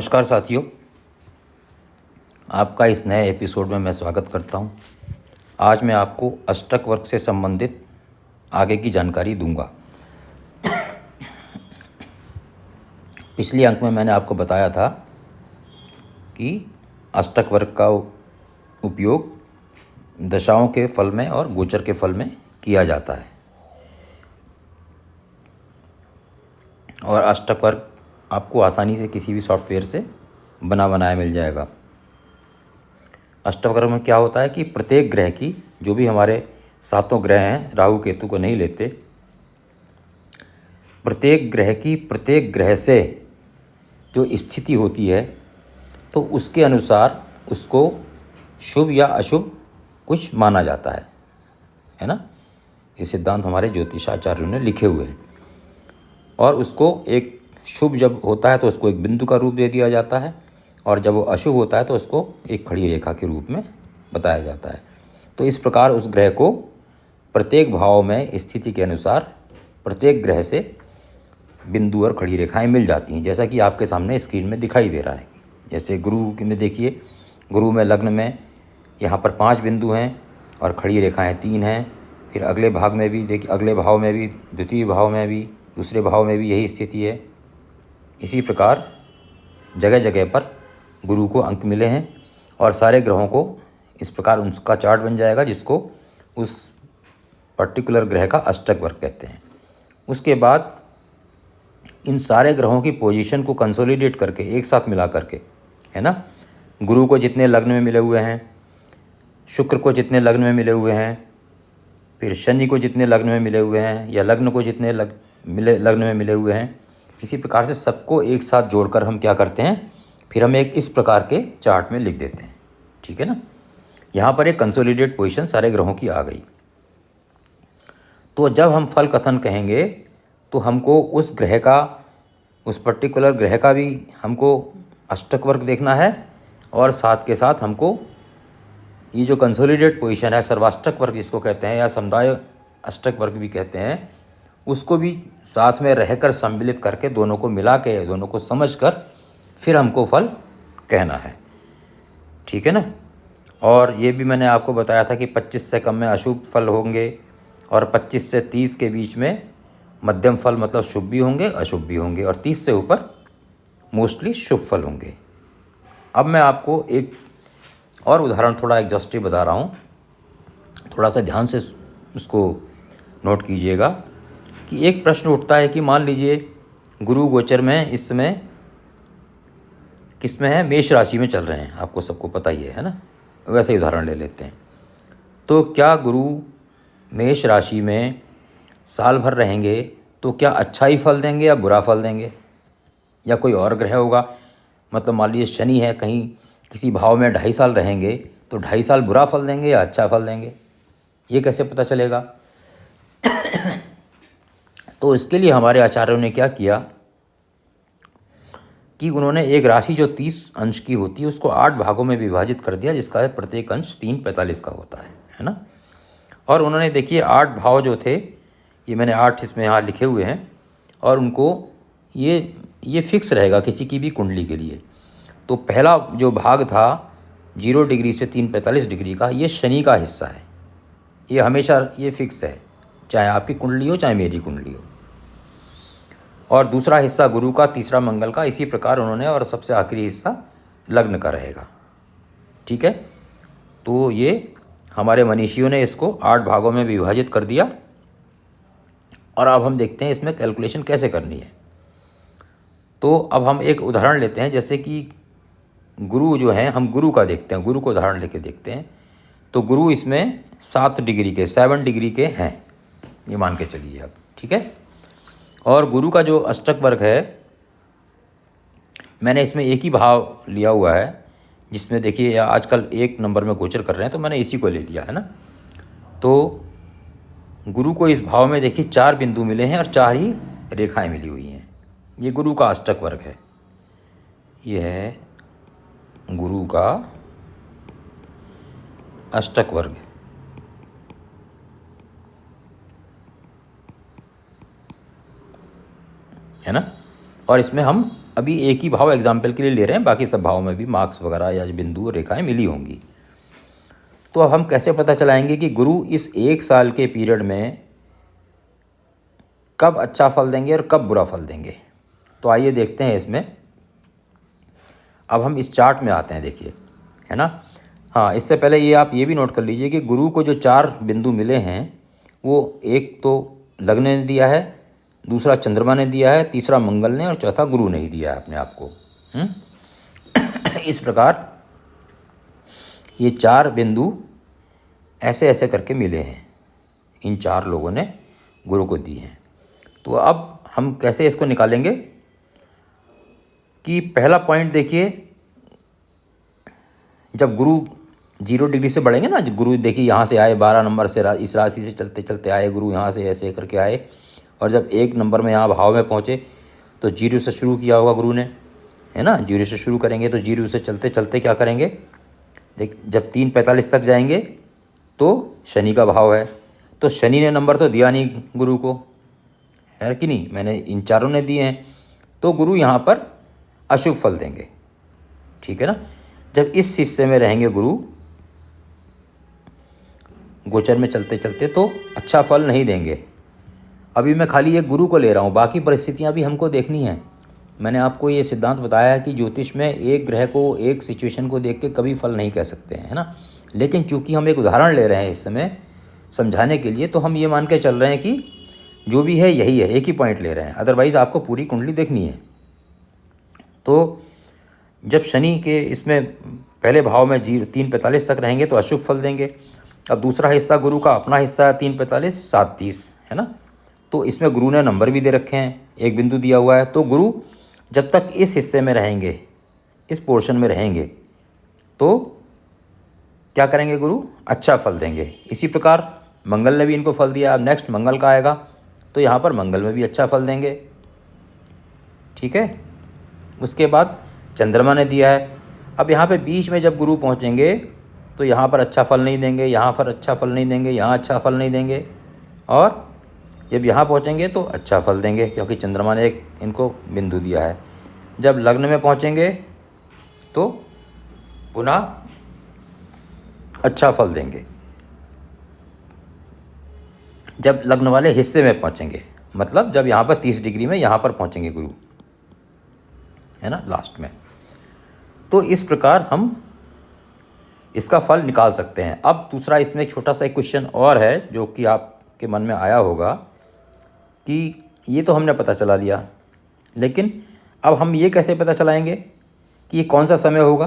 नमस्कार साथियों, आपका इस नए एपिसोड में मैं स्वागत करता हूं। आज मैं आपको अष्टक वर्ग से संबंधित आगे की जानकारी दूंगा। पिछले अंक में मैंने आपको बताया था कि अष्टक वर्ग का उपयोग दशाओं के फल में और गोचर के फल में किया जाता है और अष्टक वर्ग आपको आसानी से किसी भी सॉफ्टवेयर से बनाया मिल जाएगा। अष्टक वर्ग में क्या होता है कि प्रत्येक ग्रह की, जो भी हमारे सातों ग्रह हैं, राहु केतु को नहीं लेते, प्रत्येक ग्रह की प्रत्येक ग्रह से जो स्थिति होती है तो उसके अनुसार उसको शुभ या अशुभ कुछ माना जाता है ना। ये सिद्धांत हमारे ज्योतिषाचार्यों ने लिखे हुए हैं और उसको एक शुभ जब होता है तो उसको एक बिंदु का रूप दे दिया जाता है और जब वो अशुभ होता है तो उसको एक खड़ी रेखा के रूप में बताया जाता है। तो इस प्रकार उस ग्रह को प्रत्येक भाव में स्थिति के अनुसार प्रत्येक ग्रह से बिंदु और खड़ी रेखाएं मिल जाती हैं, जैसा कि आपके सामने स्क्रीन में दिखाई दे रहा है। जैसे गुरु में देखिए, गुरु में लग्न में यहाँ पर 5 बिंदु हैं और खड़ी रेखाएं 3 हैं। फिर अगले भाग में भी देखिए, अगले भाव में भी, द्वितीय भाव में भी, दूसरे भाव में भी यही स्थिति है। इसी प्रकार जगह जगह पर गुरु को अंक मिले हैं और सारे ग्रहों को इस प्रकार उसका चार्ट बन जाएगा, जिसको उस पर्टिकुलर ग्रह का अष्टक वर्ग कहते हैं। उसके बाद इन सारे ग्रहों की पोजीशन को कंसोलिडेट करके, एक साथ मिला करके, है ना, गुरु को जितने लग्न में मिले हुए हैं, शुक्र को जितने लग्न में मिले हुए हैं, फिर शनि को जितने लग्न में मिले हुए हैं, या लग्न को जितने लग्न में मिले हुए हैं, इसी प्रकार से सबको एक साथ जोड़कर हम क्या करते हैं, फिर हम एक इस प्रकार के चार्ट में लिख देते हैं। ठीक है ना। यहाँ पर एक कंसोलिडेट पोजीशन सारे ग्रहों की आ गई। तो जब हम फल कथन कहेंगे तो हमको उस ग्रह का, उस पर्टिकुलर ग्रह का भी हमको अष्टक वर्ग देखना है और साथ के साथ हमको ये जो कंसोलिडेट पोजीशन है, सर्वाष्टक वर्ग जिसको कहते हैं या समुदाय अष्टक वर्ग भी कहते हैं, उसको भी साथ में रहकर सम्मिलित करके, दोनों को मिला के, दोनों को समझकर फिर हमको फल कहना है। ठीक है ना। और ये भी मैंने आपको बताया था कि 25 से कम में अशुभ फल होंगे और 25 से 30 के बीच में मध्यम फल, मतलब शुभ भी होंगे अशुभ भी होंगे, और 30 से ऊपर मोस्टली शुभ फल होंगे। अब मैं आपको एक और उदाहरण थोड़ा एग्जॉस्टिव बता रहा हूँ, थोड़ा सा ध्यान से उसको नोट कीजिएगा कि एक प्रश्न उठता है कि मान लीजिए गुरु गोचर में इस समय किस में है, मेष राशि में चल रहे हैं, आपको सबको पता ही है ना। वैसे ही उदाहरण ले लेते हैं। तो क्या गुरु मेष राशि में साल भर रहेंगे तो क्या अच्छा ही फल देंगे या बुरा फल देंगे, या कोई और ग्रह होगा, मतलब मान लीजिए शनि है, कहीं किसी भाव में 2.5 साल रहेंगे तो 2.5 साल बुरा फल देंगे या अच्छा फल देंगे, ये कैसे पता चलेगा। तो इसके लिए हमारे आचार्यों ने क्या किया कि उन्होंने एक राशि जो 30 अंश की होती है उसको 8 भागों में विभाजित कर दिया, जिसका प्रत्येक अंश 3/45 का होता है ना। और उन्होंने देखिए 8 भाव जो थे, ये मैंने 8 इसमें यहाँ लिखे हुए हैं, और उनको ये फिक्स रहेगा किसी की भी कुंडली के लिए। तो पहला जो भाग था 0 डिग्री से 345 डिग्री का, ये शनि का हिस्सा है, ये हमेशा ये फिक्स है, चाहे आपकी कुंडली हो चाहे मेरी कुंडली हो। और दूसरा हिस्सा गुरु का, तीसरा मंगल का, इसी प्रकार उन्होंने, और सबसे आखिरी हिस्सा लग्न का रहेगा। ठीक है। तो ये हमारे मनीषियों ने इसको 8 भागों में विभाजित कर दिया। और अब हम देखते हैं इसमें कैलकुलेशन कैसे करनी है। तो अब हम एक उदाहरण लेते हैं, जैसे कि गुरु जो हैं, हम गुरु का देखते हैं, गुरु को उदाहरण लेके देखते हैं। तो गुरु इसमें 7 डिग्री के हैं, ये मान के चलिए अब। ठीक है। और गुरु का जो अष्टक वर्ग है, मैंने इसमें एक ही भाव लिया हुआ है, जिसमें देखिए आजकल 1 नंबर में गोचर कर रहे हैं, तो मैंने इसी को ले लिया है ना। तो गुरु को इस भाव में देखिए 4 बिंदु मिले हैं और 4 ही रेखाएं मिली हुई हैं। ये गुरु का अष्टक वर्ग है, ये है गुरु का अष्टक वर्ग, है ना। और इसमें हम अभी एक ही भाव एग्जाम्पल के लिए ले रहे हैं, बाकी सब भावों में भी मार्क्स वगैरह या बिंदु और रेखाएं मिली होंगी। तो अब हम कैसे पता चलाएंगे कि गुरु इस 1 साल के पीरियड में कब अच्छा फल देंगे और कब बुरा फल देंगे? तो आइए देखते हैं इसमें। अब हम इस चार्ट में आते हैं, देखिए, है ना। हाँ, इससे पहले ये आप ये भी नोट कर लीजिए कि गुरु को जो 4 बिंदु मिले हैं, वो एक तो लग्न ने दिया है, दूसरा चंद्रमा ने दिया है, तीसरा मंगल ने और चौथा गुरु ने ही दिया है अपने आप को। इस प्रकार ये 4 बिंदु ऐसे ऐसे करके मिले हैं, इन 4 लोगों ने गुरु को दी हैं। तो अब हम कैसे इसको निकालेंगे कि पहला पॉइंट देखिए, जब गुरु 0 डिग्री से बढ़ेंगे ना, गुरु देखिए यहाँ से आए 12 नंबर से, इस राशि से चलते चलते आए गुरु, यहाँ से ऐसे करके आए, और जब 1 नंबर में यहाँ भाव में पहुँचे तो 0 से शुरू किया होगा गुरु ने, है ना। 0 से शुरू करेंगे तो 0 से चलते चलते क्या करेंगे, देख जब 3:45 तक जाएंगे तो शनि का भाव है, तो शनि ने नंबर तो दिया नहीं गुरु को, है कि नहीं, मैंने इन 4 ने दिए हैं, तो गुरु यहाँ पर अशुभ फल देंगे, ठीक है ना। जब इस हिस्से में रहेंगे गुरु गोचर में चलते चलते तो अच्छा फल नहीं देंगे। अभी मैं खाली एक गुरु को ले रहा हूँ, बाकी परिस्थितियाँ भी हमको देखनी हैं। मैंने आपको ये सिद्धांत बताया है कि ज्योतिष में एक ग्रह को, एक सिचुएशन को देख के कभी फल नहीं कह सकते हैं, है ना। लेकिन चूंकि हम एक उदाहरण ले रहे हैं इस समय समझाने के लिए, तो हम ये मान के चल रहे हैं कि जो भी है यही है, एक ही पॉइंट ले रहे हैं, अदरवाइज़ आपको पूरी कुंडली देखनी है। तो जब शनि के इसमें पहले भाव में 3:45 तक रहेंगे तो अशुभ फल देंगे। अब दूसरा हिस्सा गुरु का अपना हिस्सा है 3:45, 7:30, है ना। तो इसमें गुरु ने नंबर भी दे रखे हैं, एक बिंदु दिया हुआ है, तो गुरु जब तक इस हिस्से में रहेंगे, इस पोर्शन में रहेंगे, तो क्या करेंगे गुरु, अच्छा फल देंगे। इसी प्रकार मंगल ने भी इनको फल दिया, अब नेक्स्ट मंगल का आएगा तो यहाँ पर मंगल में भी अच्छा फल देंगे, ठीक है। उसके बाद चंद्रमा ने दिया है, अब यहाँ पे बीच में जब गुरु पहुँचेंगे तो यहाँ पर अच्छा फल नहीं देंगे, यहाँ पर अच्छा फल नहीं देंगे, यहाँ अच्छा फल नहीं देंगे, और जब यहाँ पहुँचेंगे तो अच्छा फल देंगे, क्योंकि चंद्रमा ने एक इनको बिंदु दिया है। जब लग्न में पहुँचेंगे तो पुनः अच्छा फल देंगे। जब लग्न वाले हिस्से में पहुँचेंगे, मतलब जब यहाँ पर 30 डिग्री में यहाँ पर पहुँचेंगे गुरु, है ना, लास्ट में, तो इस प्रकार हम इसका फल निकाल सकते हैं। अब दूसरा इसमें एक छोटा सा एक क्वेश्चन और है जो कि आपके मन में आया होगा कि ये तो हमने पता चला लिया, लेकिन अब हम ये कैसे पता चलाएंगे कि ये कौन सा समय होगा।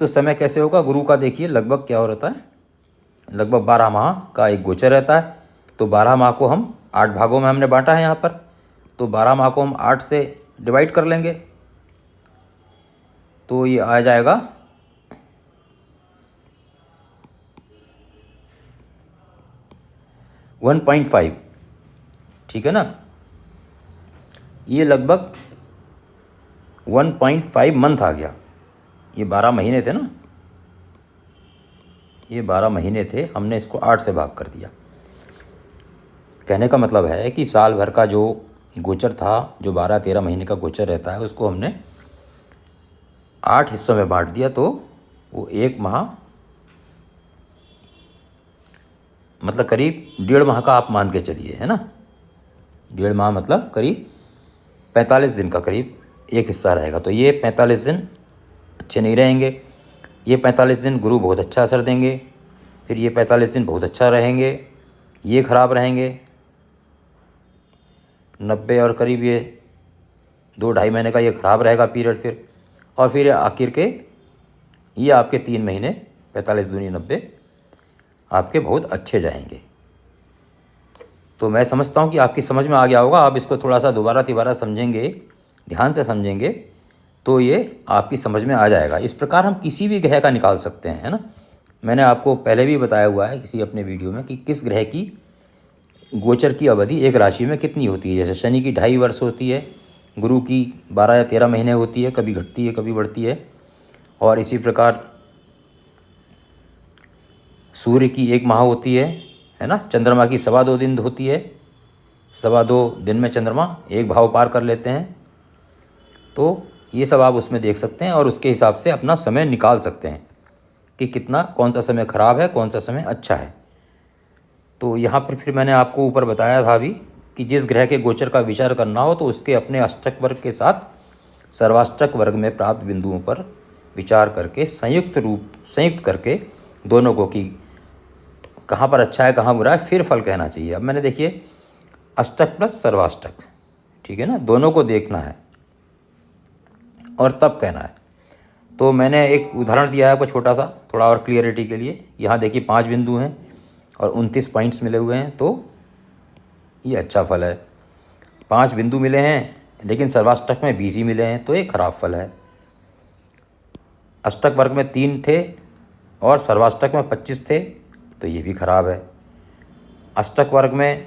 तो समय कैसे होगा, गुरु का देखिए लगभग क्या हो रहता है, लगभग 12 माह का एक गोचर रहता है। तो 12 माह को हम 8 भागों में हमने बांटा है यहाँ पर, तो 12 माह को हम 8 से डिवाइड कर लेंगे, तो ये आ जाएगा 1.5, ठीक है ना। ये लगभग 1.5 मंथ आ गया। ये 12 महीने थे ना, ये 12 महीने थे, हमने इसको 8 से भाग कर दिया। कहने का मतलब है कि साल भर का जो गोचर था, जो 12-13 महीने का गोचर रहता है, उसको हमने 8 हिस्सों में बांट दिया, तो वो 1 माह मतलब करीब 1.5 माह का आप मान के चलिए, है ना। 1.5 माह मतलब करीब 45 दिन का करीब एक हिस्सा रहेगा। तो ये 45 दिन अच्छे नहीं रहेंगे, ये 45 दिन गुरु बहुत अच्छा असर देंगे, फिर ये 45 दिन बहुत अच्छा रहेंगे, ये ख़राब रहेंगे 90, और करीब ये 2-2.5 महीने का ये ख़राब रहेगा पीरियड, फिर आखिर के ये आपके 3 महीने 45 दूनी 90 आपके बहुत अच्छे जाएंगे। तो मैं समझता हूँ कि आपकी समझ में आ गया होगा। आप इसको थोड़ा सा दोबारा समझेंगे, ध्यान से समझेंगे, तो ये आपकी समझ में आ जाएगा। इस प्रकार हम किसी भी ग्रह का निकाल सकते हैं, है ना। मैंने आपको पहले भी बताया हुआ है किसी अपने वीडियो में कि किस ग्रह की गोचर की अवधि एक राशि में कितनी होती है। जैसे शनि की 2.5 वर्ष होती है, गुरु की 12 या 13 महीने होती है, कभी घटती है कभी बढ़ती है, और इसी प्रकार सूर्य की 1 माह होती है ना। चंद्रमा की 2.25 दिन होती है, 2.25 दिन में चंद्रमा एक भाव पार कर लेते हैं, तो ये सब आप उसमें देख सकते हैं और उसके हिसाब से अपना समय निकाल सकते हैं कि कितना कौन सा समय ख़राब है, कौन सा समय अच्छा है। तो यहाँ पर फिर मैंने आपको ऊपर बताया था अभी कि जिस ग्रह के गोचर का विचार करना हो तो उसके अपने अष्टक वर्ग के साथ सर्वाष्टक वर्ग में प्राप्त बिंदुओं पर विचार करके संयुक्त करके दोनों को कि कहाँ पर अच्छा है कहाँ बुरा है, फिर फल कहना चाहिए। अब मैंने देखिए अष्टक प्लस सर्वाष्टक, ठीक है ना, दोनों को देखना है और तब कहना है। तो मैंने एक उदाहरण दिया है आपको छोटा सा, थोड़ा और क्लियरिटी के लिए। यहाँ देखिए 5 बिंदु हैं और 29 पॉइंट्स मिले हुए हैं, तो ये अच्छा फल है। 5 बिंदु मिले हैं लेकिन सर्वाष्टक में 20 ही मिले हैं, तो ये खराब फल है। अष्टक वर्ग में 3 थे और सर्वाष्टक में 25 थे, तो ये भी खराब है। अष्टक वर्ग में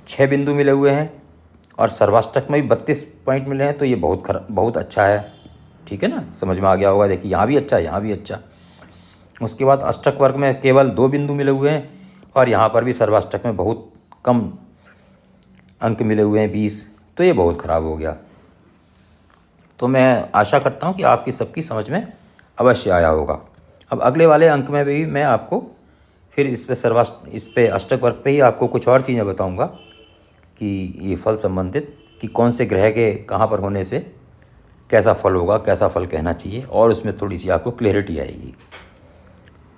6 बिंदु मिले हुए हैं और सर्वाष्टक में भी 32 पॉइंट मिले हैं, तो ये बहुत अच्छा है, ठीक है ना, समझ में आ गया होगा। देखिए यहाँ भी अच्छा, यहाँ भी अच्छा। उसके बाद अष्टक वर्ग में केवल 2 बिंदु मिले हुए हैं और यहाँ पर भी सर्वाष्टक में बहुत कम अंक मिले हुए हैं 20, तो ये बहुत ख़राब हो गया। तो मैं आशा करता हूँ कि आपकी सबकी समझ में अवश्य आया होगा। अब अगले वाले अंक में भी मैं आपको फिर इस पे अष्टक वर्ग पे ही आपको कुछ और चीज़ें बताऊँगा कि ये फल संबंधित कि कौन से ग्रह के कहाँ पर होने से कैसा फल होगा, कैसा फल कहना चाहिए, और उसमें थोड़ी सी आपको क्लैरिटी आएगी।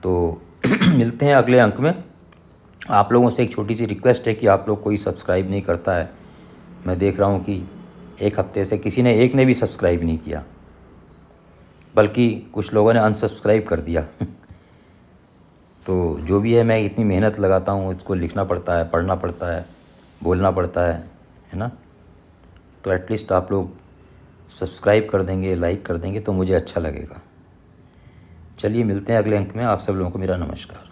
तो मिलते हैं अगले अंक में। आप लोगों से एक छोटी सी रिक्वेस्ट है कि आप लोग कोई सब्सक्राइब नहीं करता है। मैं देख रहा हूँ कि एक हफ्ते से किसी ने एक ने भी सब्सक्राइब नहीं किया, बल्कि कुछ लोगों ने अनसब्सक्राइब कर दिया। तो जो भी है, मैं इतनी मेहनत लगाता हूँ, इसको लिखना पड़ता है, पढ़ना पड़ता है, बोलना पड़ता है ना। तो एटलीस्ट आप लोग सब्सक्राइब कर देंगे, लाइक कर देंगे तो मुझे अच्छा लगेगा। चलिए मिलते हैं अगले अंक में। आप सब लोगों को मेरा नमस्कार।